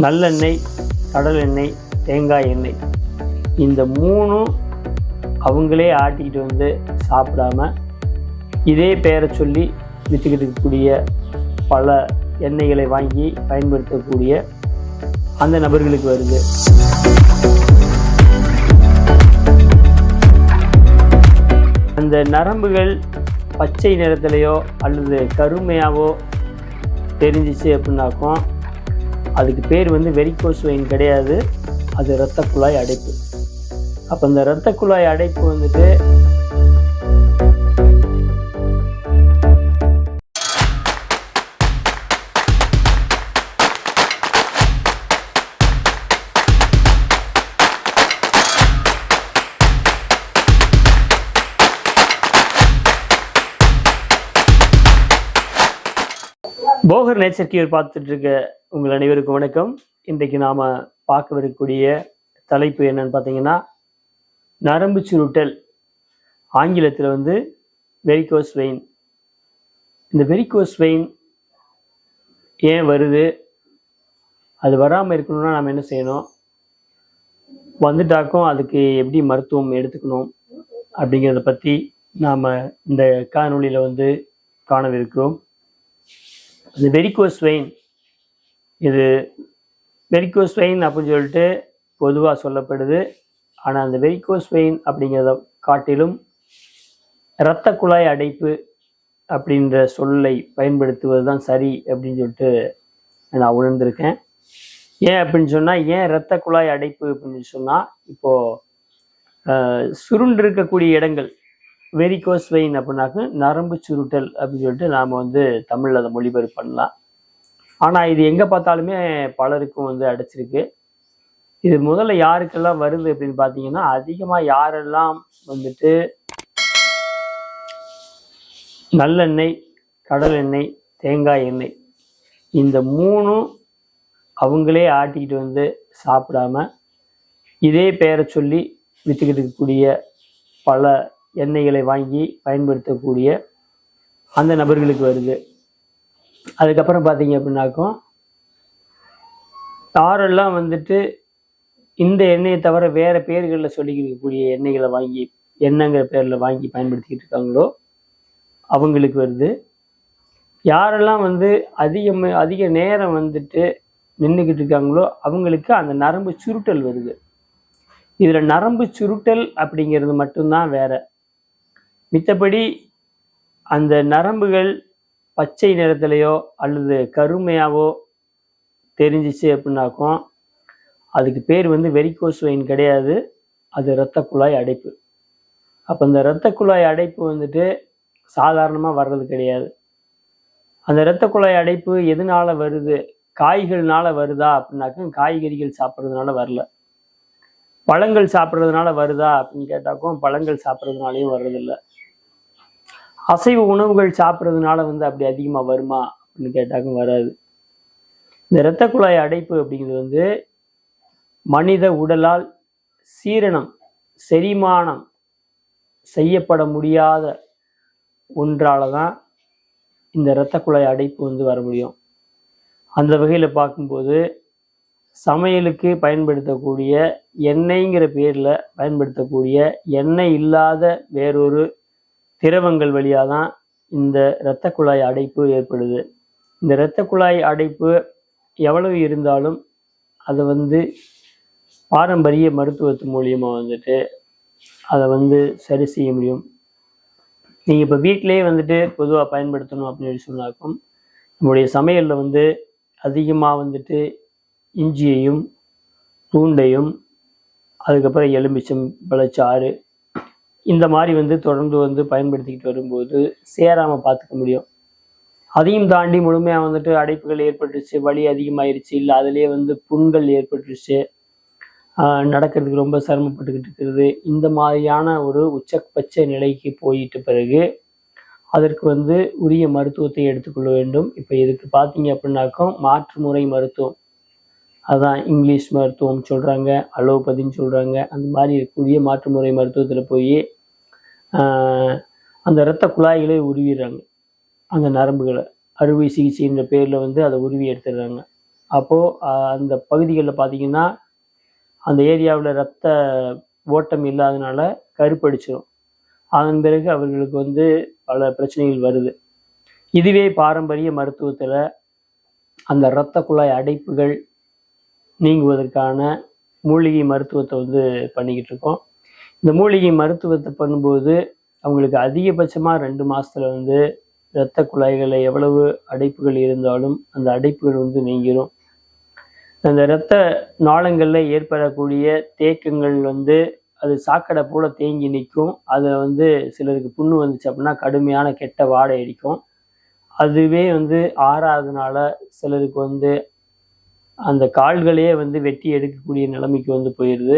நல்லெண்ணெய், கடல் எண்ணெய், தேங்காய் எண்ணெய் இந்த மூணும் அவங்களே ஆட்டிக்கிட்டு வந்து சாப்பிடாம இதே பெயரை சொல்லி விற்றுக்கிட்டு இருக்கக்கூடிய பல எண்ணெய்களை வாங்கி பயன்படுத்தக்கூடிய அந்த நபர்களுக்கு வருது. அந்த நரம்புகள் பச்சை நிறத்திலேயோ அல்லது கருமையாவோ தெரிஞ்சிச்சு அப்படின்னாக்கும் அதுக்கு பேர் வந்து வெரிகோஸ் வெயின் கிடையாது, அது இரத்த குழாய் அடைப்பு. அப்போ இந்த இரத்த குழாய் அடைப்பு வந்துட்டு போகர் நேச்சர் கியூர் பார்த்துட்டு இருக்க உங்கள் அனைவருக்கும் வணக்கம். இன்றைக்கு நாம் பார்க்கவிருக்கக்கூடிய தலைப்பு என்னன்னு பார்த்தீங்கன்னா, நரம்பு சுருட்டல், ஆங்கிலத்தில் வந்து வெரிகோஸ் வெயின். இந்த வெரிகோஸ் வெயின் ஏன் வருது, அது வராமல் இருக்கணும்னா நாம் என்ன செய்யணும், வந்துட்டாக்கும் அதுக்கு எப்படி மருத்துவம் எடுத்துக்கணும் அப்படிங்கிறத பற்றி நாம் இந்த காணொலியில் வந்து காணவிருக்கிறோம். இந்த வெரிகோஸ் வெயின், இது வெரிகோஸ் வெயின் அப்படின்னு சொல்லிட்டு பொதுவாக சொல்லப்படுது. ஆனால் அந்த வெரிகோஸ் வெயின் அப்படிங்கிறத காட்டிலும் இரத்த குழாய் அடைப்பு அப்படின்ற சொல்லை பயன்படுத்துவது தான் சரி அப்படின்னு சொல்லிட்டு நான் உணர்ந்திருக்கேன். ஏன் அப்படின்னு சொன்னால், ஏன் இரத்த குழாய் அடைப்பு அப்படின்னு சொன்னால், இப்போது சுருண்டு இருக்கக்கூடிய இடங்கள் வெரிகோஸ் வெயின் அப்படின்னாக்க நரம்பு சுருட்டல் அப்படின்னு சொல்லிட்டு நாம் வந்து தமிழில் அதை மொழிபெயர்ப்பு பண்ணலாம். ஆனால் இது எங்கே பார்த்தாலுமே பலருக்கும் வந்து அடைச்சிருக்கு. இது முதல்ல யாருக்கெல்லாம் வருது அப்படின்னு பார்த்தீங்கன்னா, அதிகமாக யாரெல்லாம் வந்துட்டு நல்லெண்ணெய், கடல் எண்ணெய், தேங்காய் எண்ணெய் இந்த மூணும் அவங்களே ஆட்டிக்கிட்டு வந்து சாப்பிடாம இதே பெயரை சொல்லி விற்றுக்கிட்டு இருக்கக்கூடிய பல எண்ணெய்களை வாங்கி பயன்படுத்தக்கூடிய அந்த நபர்களுக்கு வருது. அதுக்கப்புறம் பார்த்தீங்க அப்படின்னாக்கும், யாரெல்லாம் வந்துட்டு இந்த எண்ணெயை தவிர வேறு பேர்களில் சொல்லிக்கக்கூடிய எண்ணெய்களை வாங்கி எண்ணெய்ங்கிற பேரில் வாங்கி பயன்படுத்திக்கிட்டு இருக்காங்களோ அவங்களுக்கு வருது. யாரெல்லாம் வந்து அதிக நேரம் வந்துட்டு நின்றுக்கிட்டு இருக்காங்களோ அவங்களுக்கு அந்த நரம்பு சுருட்டல் வருது. இதில் நரம்பு சுருட்டல் அப்படிங்கிறது மட்டும்தான் வேற. மித்தபடி அந்த நரம்புகள் பச்சை நிறத்திலேயோ அல்லது கருமையாவோ தெரிஞ்சிச்சு அப்படின்னாக்கும் அதுக்கு பேர் வந்து வெரிகோஸ் வெயின் கிடையாது, அது இரத்த குழாய் அடைப்பு. அப்போ இந்த இரத்த குழாய் அடைப்பு வந்துட்டு சாதாரணமாக வர்றது கிடையாது. அந்த இரத்த குழாய் அடைப்பு எதனால வருது, காய்கள்னால வருதா அப்படின்னாக்க காய்கறிகள் சாப்பிட்றதுனால வரல. பழங்கள் சாப்பிட்றதுனால வருதா அப்படின்னு கேட்டாக்கும் பழங்கள் சாப்பிட்றதுனாலையும் வர்றதில்லை. அசைவ உணவுகள் சாப்பிட்றதுனால வந்து அப்படி அதிகமாக வருமா அப்படின்னு கேட்டாக்கும் வராது. இந்த இரத்த குழாய் அடைப்பு அப்படிங்கிறது வந்து மனித உடலால் செரிமானம் செய்யப்பட முடியாத ஒன்றால தான் இந்த இரத்த குழாய் அடைப்பு வந்து வர முடியும். அந்த வகையில் பார்க்கும்போது சமையலுக்கு பயன்படுத்தக்கூடிய எண்ணெய்ங்கிற பேரில் பயன்படுத்தக்கூடிய எண்ணெய் இல்லாத வேறொரு திரவங்கள் வழியாக தான் இந்த இரத்த குழாய் அடைப்பு ஏற்படுது. இந்த இரத்த குழாய் அடைப்பு எவ்வளவு இருந்தாலும் அதை வந்து பாரம்பரிய மருத்துவத்து மூலியமாக வந்துட்டு அதை வந்து சரி செய்ய முடியும். நீங்கள் இப்போ வீட்டிலேயே வந்துட்டு பொதுவாக பயன்படுத்தணும் அப்படின்னு சொன்னாக்கும், நம்முடைய சமையலில் வந்து அதிகமாக வந்துட்டு இஞ்சியையும் பூண்டையும் அதுக்கப்புறம் எலுமிச்சம் பழச்சாறு இந்த மாதிரி வந்து தொடர்ந்து வந்து பயன்படுத்திக்கிட்டு வரும்போது சேராமல் பார்த்துக்க முடியும். அதையும் தாண்டி முழுமையாக வந்துட்டு அடைப்புகள் ஏற்பட்டுருச்சு, வலி அதிகமாயிருச்சு, இல்லை அதிலே வந்து புண்கள் ஏற்பட்டுருச்சு, நடக்கிறதுக்கு ரொம்ப சிரமப்பட்டுக்கிட்டு இருக்கிறது, இந்த மாதிரியான ஒரு உச்சபட்ச நிலைக்கு போயிட்ட பிறகு அதற்கு வந்து உரிய மருத்துவத்தை எடுத்துக்கொள்ள வேண்டும். இப்போ இதுக்கு பார்த்தீங்க அப்படின்னாக்கும் மாற்று முறை மருத்துவம், அதான் இங்கிலீஷ் மருத்துவம் சொல்கிறாங்க, அலோபதின்னு சொல்கிறாங்க. அந்த மாதிரி இருக்கக்கூடிய மாற்று முறை மருத்துவத்தில் போய் அந்த இரத்த குழாய்களை உருவிடுறாங்க. அந்த நரம்புகளை அறுவை சிகிச்சைன்ற பேரில் வந்து அதை உருவி எடுத்துடுறாங்க. அப்போது அந்த பகுதிகளில் பார்த்தீங்கன்னா அந்த ஏரியாவில் இரத்த ஓட்டம் இல்லாதனால கருப்படிச்சிடும். அதன் பிறகு அவர்களுக்கு வந்து பல பிரச்சனைகள் வருது. இதுவே பாரம்பரிய மருத்துவத்தில் அந்த இரத்த குழாய் அடைப்புகள் நீங்குவதற்கான மூலிகை மருத்துவத்தை வந்து பண்ணிக்கிட்டு இருக்கோம். இந்த மூலிகை மருத்துவத்தை பண்ணும்போது அவங்களுக்கு அதிகபட்சமாக 2 மாதத்தில் வந்து இரத்த குழாய்களில் எவ்வளவு அடைப்புகள் இருந்தாலும் அந்த அடைப்புகள் வந்து நீங்கிடும். அந்த இரத்த நாளங்களில் ஏற்படக்கூடிய தேக்கங்கள் வந்து அது சாக்கடை போல தேங்கி நிற்கும். அதை வந்து சிலருக்கு புண்ணு வந்துச்சு அப்படின்னா கடுமையான கெட்ட வாடை அடிக்கும். அதுவே வந்து ஆறாதனால சிலருக்கு வந்து அந்த கால்களையே வந்து வெட்டி எடுக்கக்கூடிய நிலைமைக்கு வந்து போயிடுது.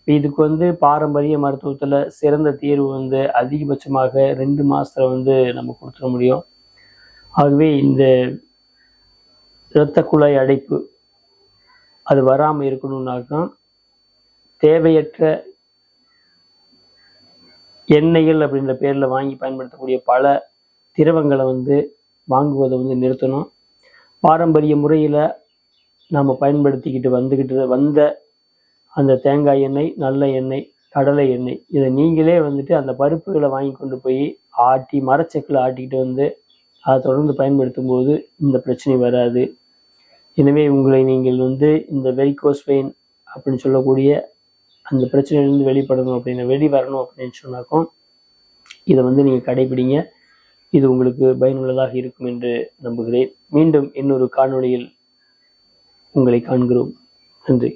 இதுக்கு வந்து பாரம்பரிய மருத்துவத்தில் சிறந்த தீர்வு வந்து அதிகபட்சமாக 2 மாதத்தில் வந்து நம்ம கொடுத்துட முடியும். ஆகவே இந்த இரத்த குழாய் அடைப்பு அது வராமல் இருக்கணும்னாக்கா தேவையற்ற எண்ணெய்கள் அப்படின்ற பேரில் வாங்கி பயன்படுத்தக்கூடிய பல திரவங்களை வந்து வாங்குவதை வந்து நிறுத்தணும். பாரம்பரிய முறையில் நாம் பயன்படுத்திக்கிட்டு வந்த அந்த தேங்காய் எண்ணெய், நல்ல எண்ணெய், கடலை எண்ணெய் இதை நீங்களே வந்துட்டு அந்த பருப்புகளை வாங்கி கொண்டு போய் ஆட்டி மரச்செக்கில் ஆட்டிக்கிட்டு வந்து அதை தொடர்ந்து பயன்படுத்தும் போது இந்த பிரச்சனை வராது. எனவே உங்களை நீங்கள் வந்து இந்த வெரிகோஸ் வெயின் அப்படின்னு சொல்லக்கூடிய அந்த பிரச்சனையிலேருந்து வெளிப்படணும் வெளிவரணும் அப்படின்னு சொன்னாக்கும் இதை வந்து நீங்கள் கடைபிடிங்க. இது உங்களுக்கு பயனுள்ளதாக இருக்கும் என்று நம்புகிறேன். மீண்டும் இன்னொரு காணொளியில் உங்களை காண்கிறோம். நன்றி.